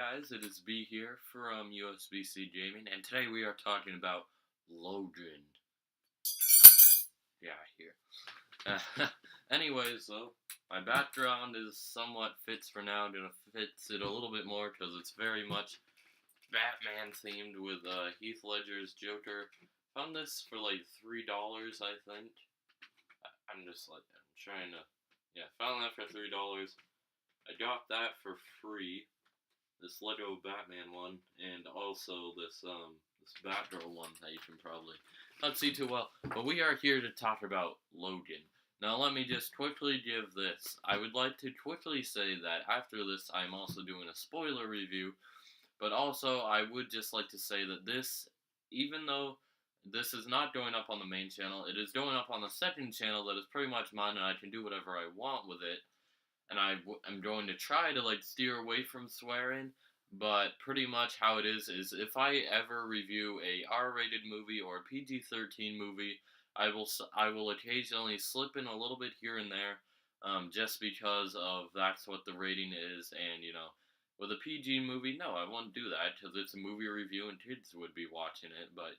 Guys, it is B here from USBC Gaming, and today we are talking about Logan. Yeah, here. Anyways, though, my background is somewhat fits for now. Gonna fix it a little bit more because it's very much Batman themed with Heath Ledger's Joker. Found this for like $3, I think. I'm trying to, found that for $3. I got that for free. This Lego Batman one, and also this Batgirl one that you can probably not see too well. But we are here to talk about Logan. Now let me just quickly give this. I would like to quickly say that after this I'm also doing a spoiler review, but also I would just like to say that this, even though this is not going up on the main channel, it is going up on the second channel that is pretty much mine, and I can do whatever I want with it. And I'm going to try to steer away from swearing, but pretty much how it is if I ever review a R-rated movie or a PG-13 movie, I will occasionally slip in a little bit here and there, just because of that's what the rating is, and with a PG movie, no, I won't do that because it's a movie review and kids would be watching it, but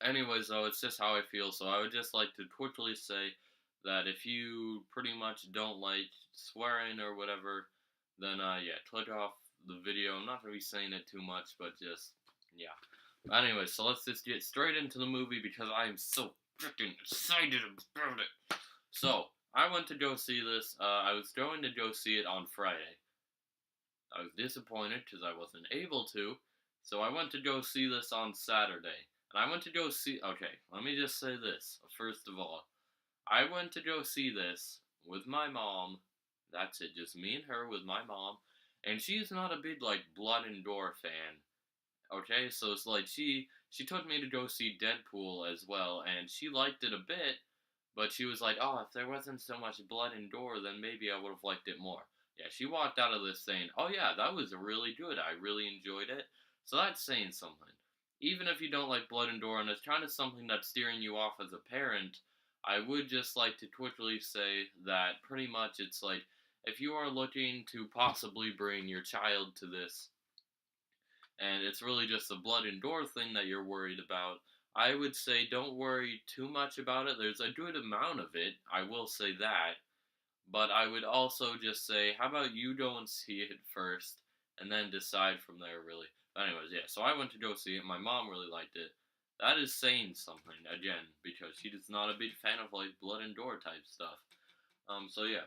Anyways, though, it's just how I feel, so I would just like to quickly say that if you pretty much don't like swearing or whatever, then, click off the video. I'm not going to be saying it too much, but just, yeah. But anyway, so let's just get straight into the movie because I am so freaking excited about it. So, I went to go see this. I was going to go see it on Friday. I was disappointed because I wasn't able to, so I went to go see this on Saturday. And I went to go see, okay, let me just say this, first of all. I went to go see this with my mom. That's it, just me and her with my mom. And she's not a big, blood and gore fan. Okay, so it's she took me to go see Deadpool as well, and she liked it a bit, but she was like, oh, if there wasn't so much blood and gore, then maybe I would have liked it more. Yeah, she walked out of this saying, oh yeah, that was really good, I really enjoyed it. So that's saying something. Even if you don't like blood and gore, and it's kind of something that's steering you off as a parent, I would just like to quickly say that pretty much it's if you are looking to possibly bring your child to this, and it's really just the blood and gore thing that you're worried about, I would say don't worry too much about it. There's a good amount of it, I will say that, but I would also just say, how about you go and see it first, and then decide from there, really. Anyways, yeah, so I went to go see it. My mom really liked it. That is saying something, again, because she is not a big fan of, blood and gore type stuff. So yeah.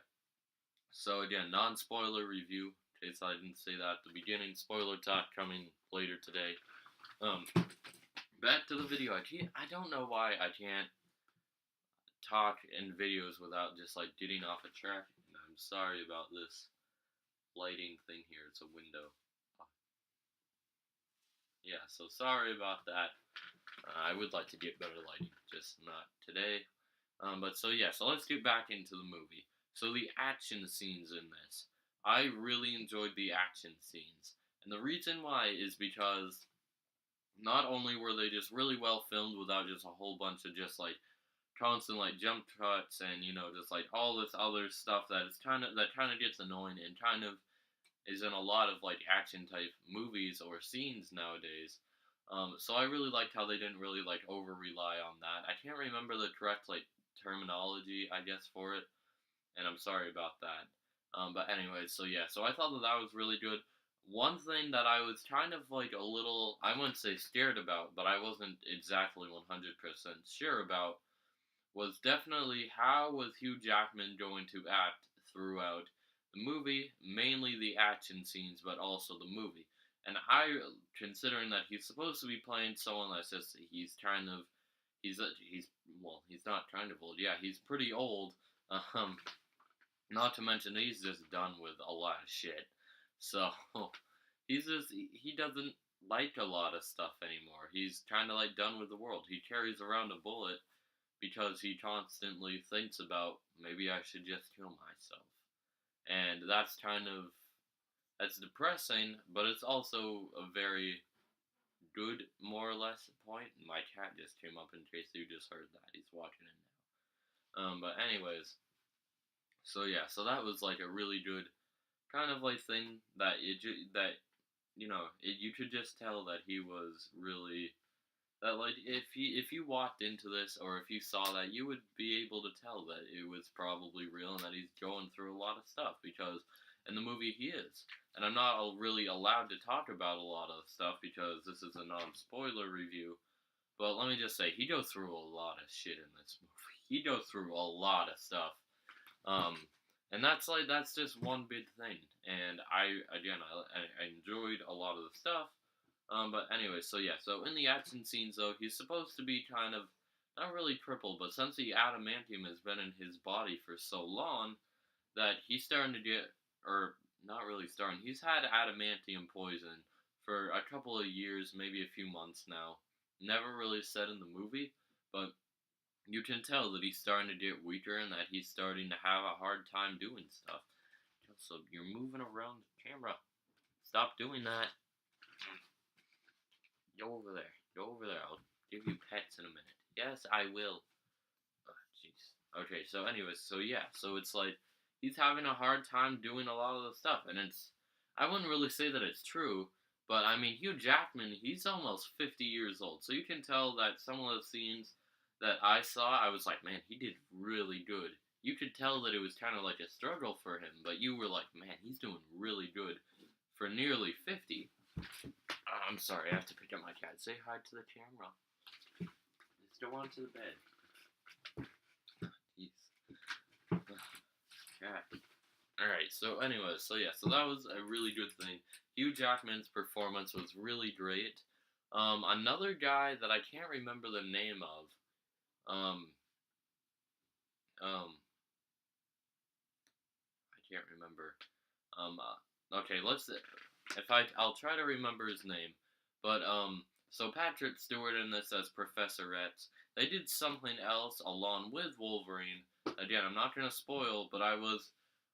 So again, non-spoiler review, in case I didn't say that at the beginning. Spoiler talk coming later today. Back to the video. I don't know why I can't talk in videos without just, getting off a track. I'm sorry about this lighting thing here. It's a window. Yeah, so sorry about that. I would like to get better lighting, just not today. But so let's get back into the movie. So the action scenes in this, I really enjoyed the action scenes. And the reason why is because not only were they just really well filmed without just a whole bunch of just constant jump cuts and just all this other stuff that kind of gets annoying and kind of is in a lot of action type movies or scenes nowadays. So I really liked how they didn't really over rely on that. I can't remember the correct terminology, I guess, for it, and I'm sorry about that. But anyway, so yeah, so I thought that was really good. One thing that I was kind of a little, I wouldn't say scared about, but I wasn't exactly 100% sure about, was definitely how was Hugh Jackman going to act throughout the movie, mainly the action scenes, but also the movie. And considering that he's supposed to be playing someone that's just, he's not kind of old, yeah, he's pretty old, not to mention he's just done with a lot of shit, so, he doesn't like a lot of stuff anymore. He's kind of done with the world. He carries around a bullet because he constantly thinks about, maybe I should just kill myself. And that's depressing, but it's also a very good, more or less, point. My cat just came up in case you just heard that. He's walking in now. But anyways, so yeah, so that was a really good kind of like thing that you could just tell that he was really that like if you walked into this or if you saw that, you would be able to tell that it was probably real and that he's going through a lot of stuff because in the movie he is. And I'm not really allowed to talk about a lot of stuff because this is a non-spoiler review. But let me just say, he goes through a lot of shit in this movie. He goes through a lot of stuff. Um, and that's just one big thing. And I enjoyed a lot of the stuff. But anyway, so yeah, so in the action scenes though, he's supposed to be kind of not really crippled, but since the adamantium has been in his body for so long that he's starting to get, or not really starting, he's had adamantium poison for a couple of years, maybe a few months now. Never really said in the movie, but you can tell that he's starting to get weaker and that he's starting to have a hard time doing stuff. So you're moving around the camera. Stop doing that. Go over there. Go over there. I'll give you pets in a minute. Yes, I will. Oh, jeez. Okay, so anyways, so yeah, so it's like he's having a hard time doing a lot of the stuff, and I wouldn't really say that it's true, but I mean, Hugh Jackman, he's almost 50 years old, so you can tell that some of the scenes that I saw, I was like, man, he did really good. You could tell that it was kind of like a struggle for him, but you were like, man, he's doing really good for nearly 50. I'm sorry, I have to pick up my cat. Say hi to the camera. Let's go on to the bed. Jeez. Cat. Alright, so anyways, so yeah, so that was a really good thing. Hugh Jackman's performance was really great. Another guy that I can't remember the name of, I can't remember. Okay, I'll try to remember his name. But, so Patrick Stewart in this as Professor X. They did something else along with Wolverine. Again, I'm not gonna spoil, but I was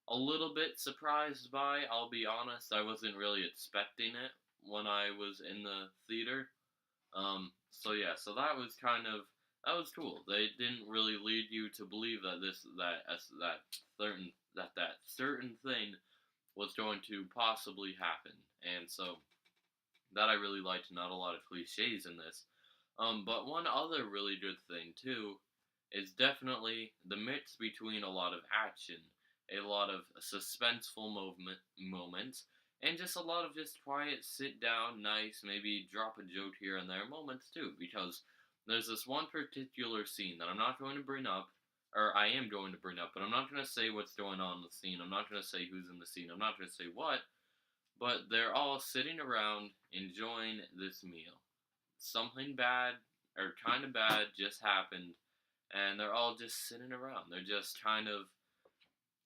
a little bit surprised by, I'll be honest. I wasn't really expecting it when I was in the theater. So yeah, so that was cool. They didn't really lead you to believe that that certain thing was going to possibly happen. And so that I really liked. Not a lot of cliches in this. But one other really good thing too is definitely the mix between a lot of action, a lot of suspenseful moments, and just a lot of just quiet, sit down, nice, maybe drop a joke here and there moments too. Because there's this one particular scene that I'm not going to bring up, or I am going to bring up, but I'm not going to say what's going on in the scene. I'm not going to say who's in the scene. I'm not going to say what. But they're all sitting around enjoying this meal. Something bad, or kind of bad, just happened, and they're all just sitting around. They're just kind of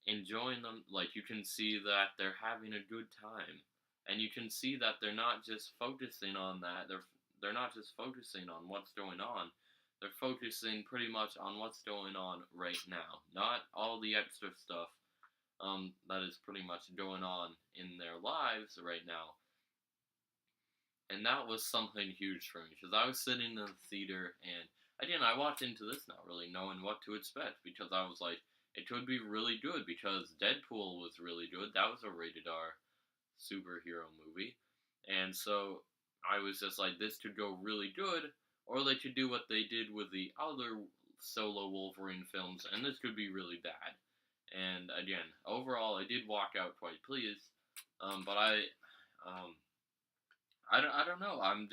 enjoying them. Like, you can see that they're having a good time. And you can see that they're not just focusing on that. They're not just focusing on what's going on. They're focusing pretty much on what's going on right now. Not all the extra stuff that is pretty much going on in their lives right now. And that was something huge for me, because I was sitting in the theater, and again, I walked into this not really knowing what to expect, because I was like, it could be really good, because Deadpool was really good. That was a rated R superhero movie. And so I was just like, this could go really good, or they could do what they did with the other solo Wolverine films, and this could be really bad. And again, overall, I did walk out quite pleased. But I don't know. I'm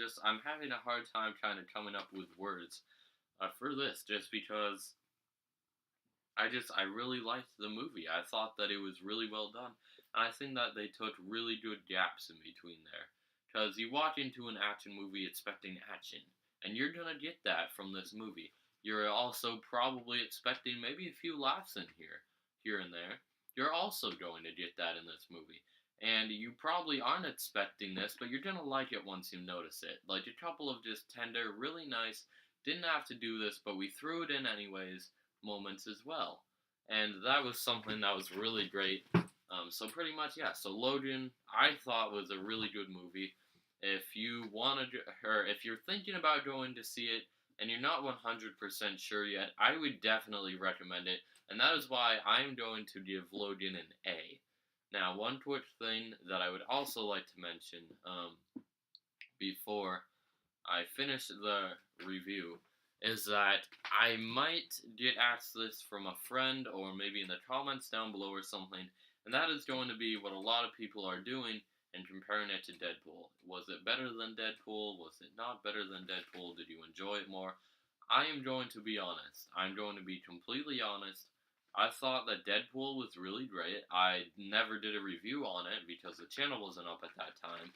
having a hard time kind of coming up with words for this, just because I really liked the movie. I thought that it was really well done, and I think that they took really good gaps in between there. Because you walk into an action movie expecting action, and you're gonna get that from this movie. You're also probably expecting maybe a few laughs in here and there. You're also going to get that in this movie. And you probably aren't expecting this, but you're gonna like it once you notice it. Like a couple of just tender, really nice, didn't have to do this, but we threw it in anyways moments as well. And that was something that was really great. So pretty much, yeah. So Logan, I thought was a really good movie. If you if you're thinking about going to see it and you're not 100% sure yet, I would definitely recommend it. And that is why I'm going to give Logan an A. Now, one Twitch thing that I would also like to mention before I finish the review is that I might get asked this from a friend or maybe in the comments down below or something, and that is going to be what a lot of people are doing and comparing it to Deadpool. Was it better than Deadpool? Was it not better than Deadpool? Did you enjoy it more? I am going to be honest. I'm going to be completely honest. I thought that Deadpool was really great. I never did a review on it because the channel wasn't up at that time.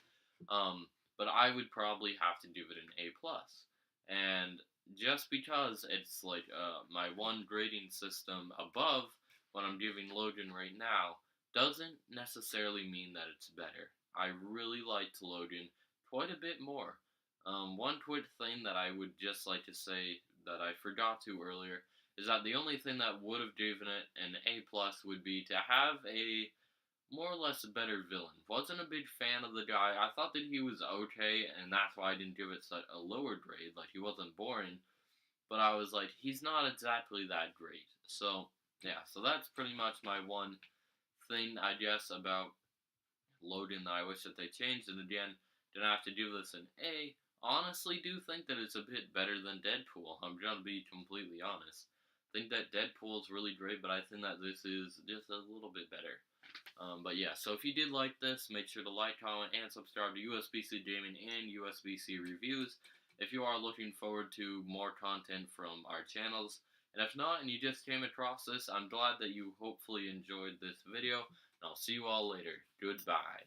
But I would probably have to give it an A plus. And just because it's like my one grading system above what I'm giving Logan right now doesn't necessarily mean that it's better. I really liked Logan quite a bit more. One quick thing that I would just like to say that I forgot to earlier is that the only thing that would have given it an A plus would be to have a more or less a better villain. Wasn't a big fan of the guy. I thought that he was okay, and that's why I didn't give it such a lower grade. Like, he wasn't boring, but I was like, he's not exactly that great. So, yeah, so that's pretty much my one thing, I guess, about Logan that I wish that they changed. And again, didn't have to give this an A. Honestly, do think that it's a bit better than Deadpool. I'm gonna be completely honest. Think that Deadpool's really great, but I think that this is just a little bit better. But yeah, so if you did like this, make sure to like, comment, and subscribe to USBC Gaming and USBC Reviews if you are looking forward to more content from our channels. And if not, and you just came across this, I'm glad that you hopefully enjoyed this video, and I'll see you all later. Goodbye.